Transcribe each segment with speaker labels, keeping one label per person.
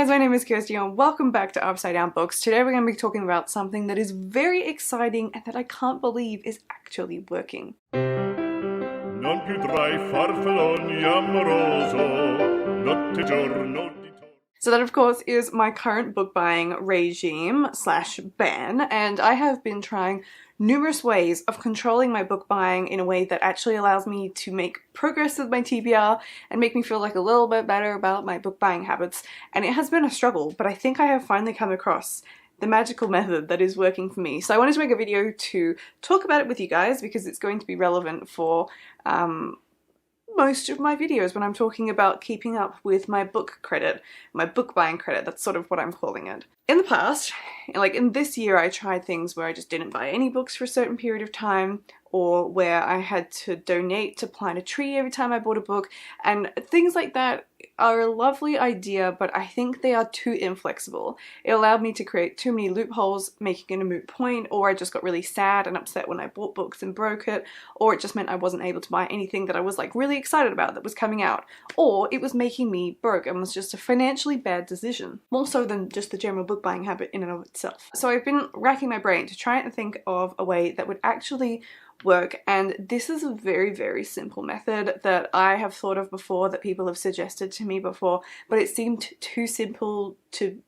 Speaker 1: guys, my name is Kirsty and welcome back to Upside Down Books. Today we're going to be talking about something that is very exciting and that I can't believe is actually working.
Speaker 2: Non più tra I farfalloni amoroso, notte giorno di torno.
Speaker 1: So that of course is my current book buying regime slash ban, and I have been trying numerous ways of controlling my book buying in a way that actually allows me to make progress with my TBR and make me feel like a little bit better about my book buying habits. And it has been a struggle, but I think I have finally come across the magical method that is working for me. So I wanted to make a video to talk about it with you guys because it's going to be relevant for most of my videos when I'm talking about keeping up with my book credit, my book buying credit. That's sort of what I'm calling it. In the past, like in this year, I tried things where I just didn't buy any books for a certain period of time, or where I had to donate to plant a tree every time I bought a book, and things like that are a lovely idea, but I think they are too inflexible. It allowed me to create too many loopholes, making it a moot point, or I just got really sad and upset when I bought books and broke it, or it just meant I wasn't able to buy anything that I was like really excited about that was coming out, or it was making me broke and was just a financially bad decision, more so than just the general book buying habit in and of itself. So I've been racking my brain to try and think of a way that would actually work, and this is a very, very simple method that I have thought of before, that people have suggested to me before, but it seemed too simple to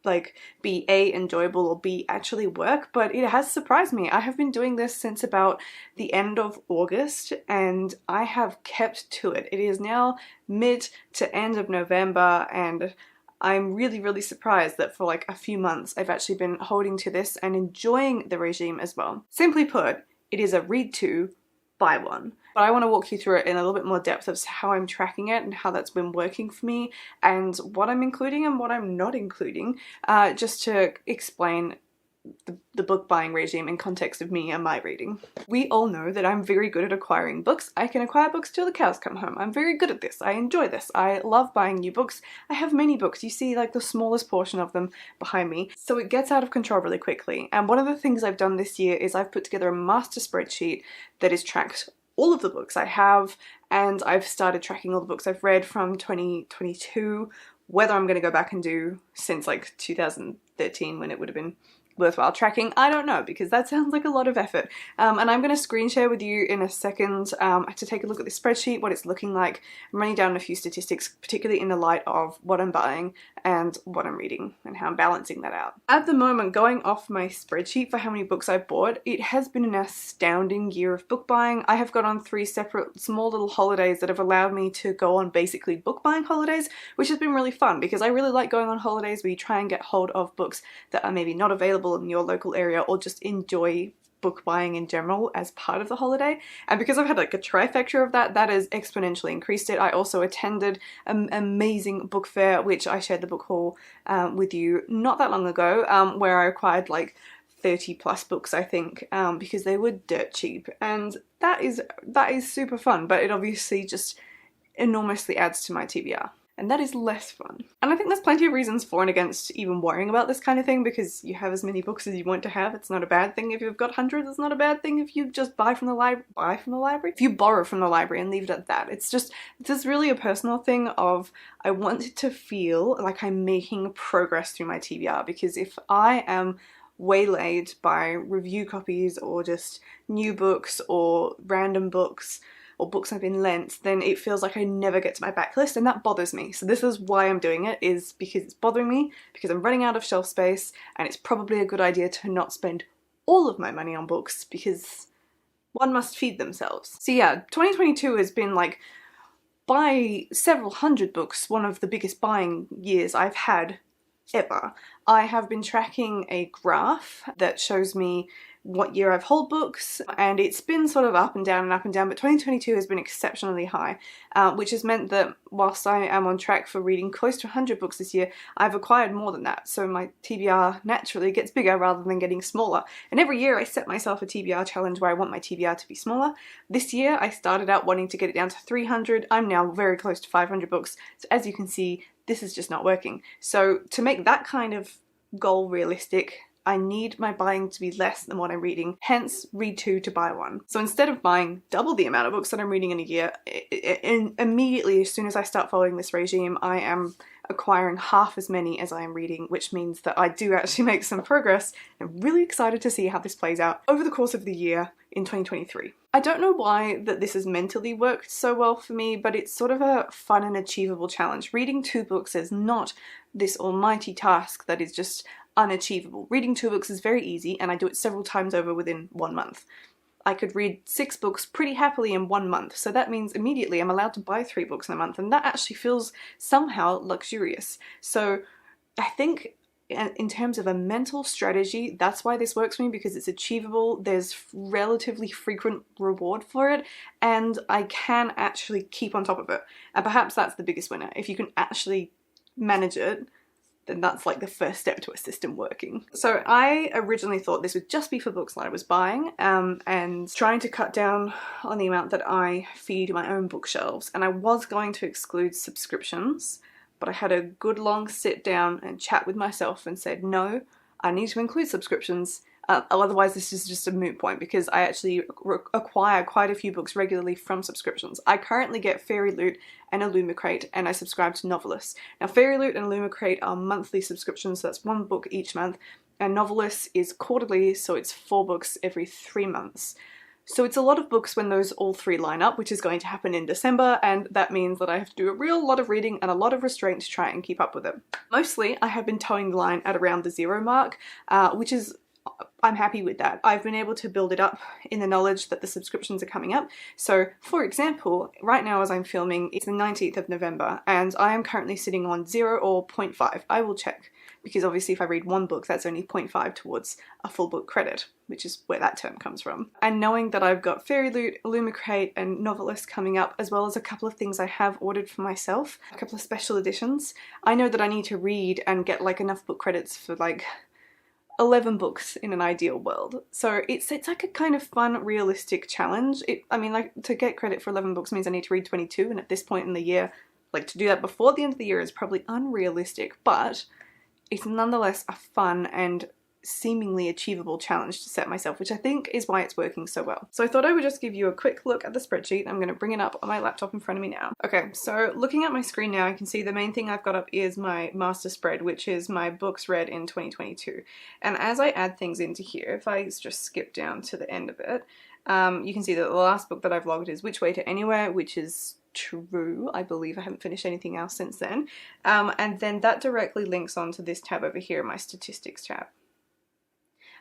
Speaker 1: like be A, enjoyable, or B, actually work. But it has surprised me. I have been doing this since about the end of August and I have kept to it. It is now mid to end of November and I'm really, really surprised that for like a few months I've actually been holding to this and enjoying the regime as well. Simply put, it is a read two, buy one. But I want to walk you through it in a little bit more depth of how I'm tracking it and how that's been working for me and what I'm including and what I'm not including, just to explain the book buying regime in context of me and my reading. We all know that I'm very good at acquiring books. I can acquire books till the cows come home. I'm very good at this. I enjoy this. I love buying new books. I have many books. You see like the smallest portion of them behind me. So it gets out of control really quickly. And one of the things I've done this year is I've put together a master spreadsheet that is tracked all of the books I have, and I've started tracking all the books I've read from 2022, whether I'm going to go back and do since like 2013 when it would have been worthwhile tracking, I don't know, because that sounds like a lot of effort. And I'm going to screen share with you in a second to take a look at the spreadsheet, what it's looking like. I'm running down a few statistics, particularly in the light of what I'm buying and what I'm reading and how I'm balancing that out. At the moment, going off my spreadsheet for how many books I've bought, it has been an astounding year of book buying. I have got on 3 separate small little holidays that have allowed me to go on basically book buying holidays, which has been really fun because I really like going on holidays where you try and get hold of books that are maybe not available in your local area, or just enjoy book buying in general as part of the holiday. And because I've had like a trifecta of that, that has exponentially increased it. I also attended an amazing book fair, which I shared the book haul with you not that long ago, where I acquired like 30 plus books, I think, because they were dirt cheap, and that is super fun, but it obviously just enormously adds to my TBR. And that is less fun. And I think there's plenty of reasons for and against even worrying about this kind of thing, because you have as many books as you want to have. It's not a bad thing if you've got hundreds. It's not a bad thing if you just buy from the library. If you borrow from the library and leave it at that. It's just really a personal thing of I want it to feel like I'm making progress through my TBR, because if I am waylaid by review copies or just new books or random books or books I've been lent, then it feels like I never get to my backlist, and that bothers me. So this is why I'm doing it, is because it's bothering me, because I'm running out of shelf space, and it's probably a good idea to not spend all of my money on books, because one must feed themselves. So yeah, 2022 has been like, by several hundred books, one of the biggest buying years I've had ever. I have been tracking a graph that shows me what year I've held books, and it's been sort of up and down, but 2022 has been exceptionally high, which has meant that whilst I am on track for reading close to 100 books this year, I've acquired more than that, so my TBR naturally gets bigger rather than getting smaller. And every year I set myself a TBR challenge where I want my TBR to be smaller. This year I started out wanting to get it down to 300, I'm now very close to 500 books, so as you can see, this is just not working. So to make that kind of goal realistic, I need my buying to be less than what I'm reading, hence read two to buy one. So instead of buying double the amount of books that I'm reading in a year, immediately as soon as I start following this regime, I am acquiring half as many as I am reading, which means that I do actually make some progress. I'm really excited to see how this plays out over the course of the year in 2023. I don't know why that this has mentally worked so well for me, but it's sort of a fun and achievable challenge. Reading 2 books is not this almighty task that is just unachievable. Reading 2 books is very easy, and I do it several times over within 1 month. I could read 6 books pretty happily in 1 month, so that means immediately I'm allowed to buy 3 books in a month, and that actually feels somehow luxurious. So I think in terms of a mental strategy, that's why this works for me, because it's achievable, there's relatively frequent reward for it, and I can actually keep on top of it. And perhaps that's the biggest winner. If you can actually manage it, then that's like the first step to a system working. So I originally thought this would just be for books that I was buying, and trying to cut down on the amount that I feed my own bookshelves, and I was going to exclude subscriptions, but I had a good long sit down and chat with myself and said, no, I need to include subscriptions. Otherwise this is just a moot point, because I actually acquire quite a few books regularly from subscriptions. I currently get FairyLoot and Illumicrate, and I subscribe to Novelist. Now FairyLoot and Illumicrate are monthly subscriptions, so that's 1 book each month, and Novelist is quarterly, so it's 4 books every 3 months. So it's a lot of books when those all 3 line up, which is going to happen in December, and that means that I have to do a real lot of reading and a lot of restraint to try and keep up with it. Mostly I have been towing the line at around the 0 mark, which is I'm happy with that. I've been able to build it up in the knowledge that the subscriptions are coming up. So for example, right now as I'm filming, it's the 19th of November and I am currently sitting on 0 or 0.5. I will check, because obviously if I read 1 book, that's only 0.5 towards a full book credit, which is where that term comes from. And knowing that I've got FairyLoot, Illumicrate and Novelist coming up, as well as a couple of things I have ordered for myself, a couple of special editions, I know that I need to read and get like enough book credits for like 11 books in an ideal world. So it's like a kind of fun, realistic challenge. I mean, like, to get credit for 11 books means I need to read 22, and at this point in the year, like, to do that before the end of the year is probably unrealistic, but it's nonetheless a fun and seemingly achievable challenge to set myself, which I think is why it's working so well. So I thought I would just give you a quick look at the spreadsheet. I'm going to bring it up on my laptop in front of me now. Okay, so looking at my screen now, you can see the main thing I've got up is my master spread, which is my books read in 2022. And as I add things into here, if I just skip down to the end of it, you can see that the last book that I've logged is Which Way to Anywhere, which is true. I believe I haven't finished anything else since then. And then that directly links onto this tab over here, my statistics tab.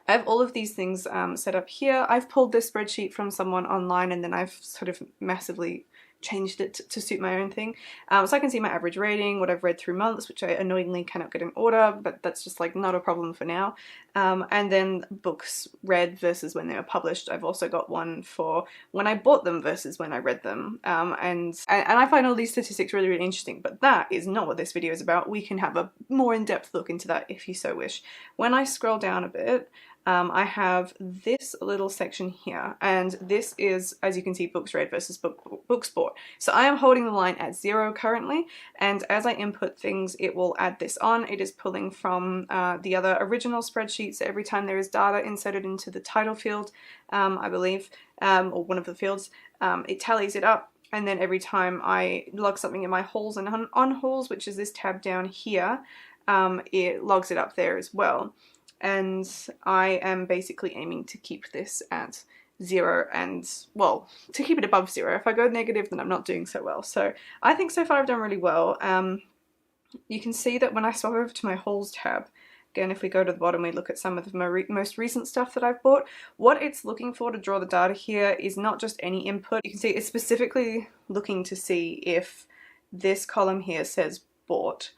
Speaker 1: I have all of these things set up here. I've pulled this spreadsheet from someone online and then I've sort of massively changed it to suit my own thing. So I can see my average rating, what I've read through months, which I annoyingly cannot get in order, but that's just like not a problem for now. And then books read versus when they were published. I've also got one for when I bought them versus when I read them. And I find all these statistics really, really interesting, but that is not what this video is about. We can have a more in-depth look into that if you so wish. When I scroll down a bit, I have this little section here, and this is, as you can see, books read versus books bought. So I am holding the line at 0 currently, and as I input things, it will add this on. It is pulling from the other original spreadsheet, so every time there is data inserted into the title field, I believe, or one of the fields, it tallies it up. And then every time I log something in my hauls and unhauls, which is this tab down here, it logs it up there as well. And I am basically aiming to keep this at 0 and, well, to keep it above 0. If I go negative, then I'm not doing so well. So I think so far I've done really well. You can see that when I swap over to my hauls tab, again, if we go to the bottom, we look at some of the most recent stuff that I've bought. What it's looking for to draw the data here is not just any input. You can see it's specifically looking to see if this column here says bought,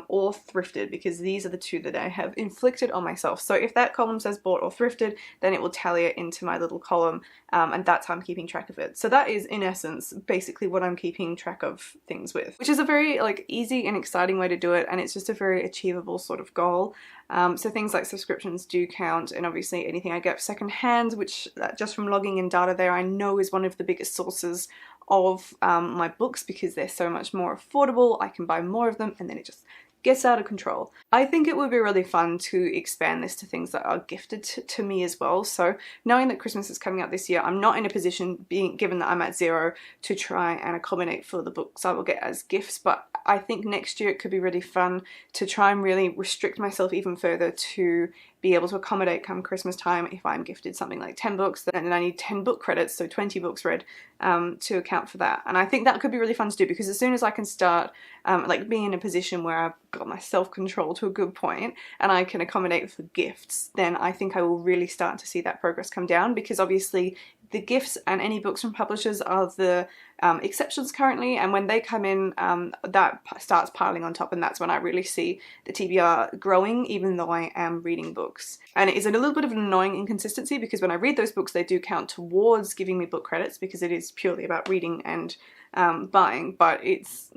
Speaker 1: or thrifted, because these are the 2 that I have inflicted on myself. So if that column says bought or thrifted, then it will tally it into my little column, and that's how I'm keeping track of it. So that is, in essence, basically what I'm keeping track of things with, which is a very like easy and exciting way to do it, and it's just a very achievable sort of goal. So things like subscriptions do count, and obviously anything I get secondhand, which just from logging in data there, I know is one of the biggest sources of my books, because they're so much more affordable. I can buy more of them, and then it just gets out of control. I think it would be really fun to expand this to things that are gifted to me as well. So knowing that Christmas is coming up this year, I'm not in a position, being given that I'm at 0, to try and accommodate for the books I will get as gifts, but I think next year it could be really fun to try and really restrict myself even further to be able to accommodate come Christmas time. If I'm gifted something like 10 books, then I need 10 book credits, so 20 books read, to account for that. And I think that could be really fun to do, because as soon as I can start like being in a position where I've got my self-control to a good point and I can accommodate for gifts, then I think I will really start to see that progress come down, because obviously the gifts and any books from publishers are the exceptions currently, and when they come in, that starts piling on top, and that's when I really see the TBR growing, even though I am reading books. And it is a little bit of an annoying inconsistency, because when I read those books they do count towards giving me book credits, because it is purely about reading and buying, but it's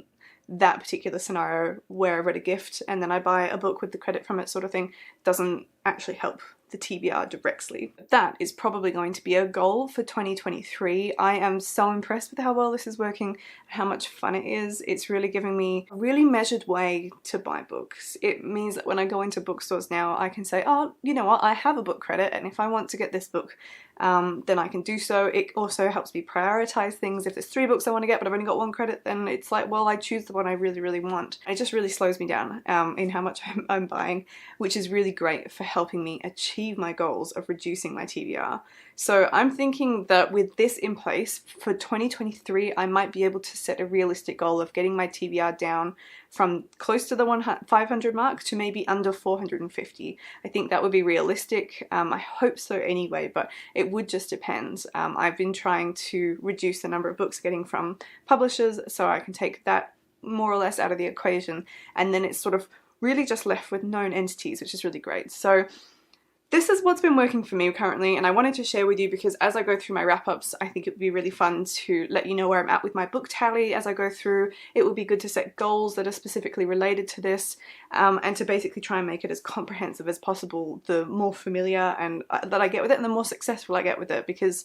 Speaker 1: that particular scenario where I read a gift and then I buy a book with the credit from it sort of thing doesn't actually help the TBR directly. That is probably going to be a goal for 2023. I am so impressed with how well this is working, how much fun it is. It's really giving me a really measured way to buy books. It means that when I go into bookstores now, I can say, oh, you know what, I have a book credit, and if I want to get this book, then I can do so. It also helps me prioritize things. If there's 3 books I want to get but I've only got 1 credit, then it's like, well, I choose the one I really want. It just really slows me down in how much I'm buying, which is really great for helping me achieve my goals of reducing my TBR. So I'm thinking that with this in place for 2023, I might be able to set a realistic goal of getting my TBR down from close to the 500 mark to maybe under 450. I think that would be realistic. I hope so anyway, but it would just depend. I've been trying to reduce the number of books getting from publishers so I can take that more or less out of the equation, and then it's sort of really just left with known entities, which is really great. So this is what's been working for me currently, and I wanted to share with you because as I go through my wrap-ups, I think it would be really fun to let you know where I'm at with my book tally as I go through. It would be good to set goals that are specifically related to this, and to basically try and make it as comprehensive as possible. The more familiar and that I get with it, and the more successful I get with it, because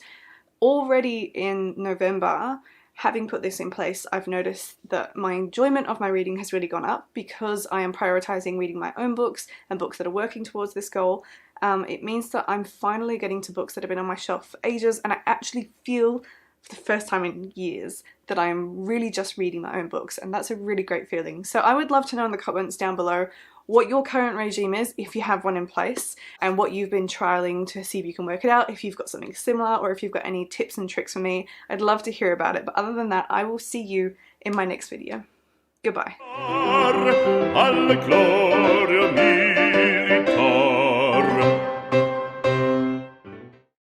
Speaker 1: already in November, having put this in place, I've noticed that my enjoyment of my reading has really gone up because I am prioritizing reading my own books and books that are working towards this goal. It means that I'm finally getting to books that have been on my shelf for ages, and I actually feel for the first time in years that I'm really just reading my own books, and that's a really great feeling. So I would love to know in the comments down below what your current regime is, if you have one in place, and what you've been trialing to see if you can work it out, if you've got something similar, or if you've got any tips and tricks for me. I'd love to hear about it, but other than that, I will see you in my next video. Goodbye.
Speaker 2: Alla gloria mia.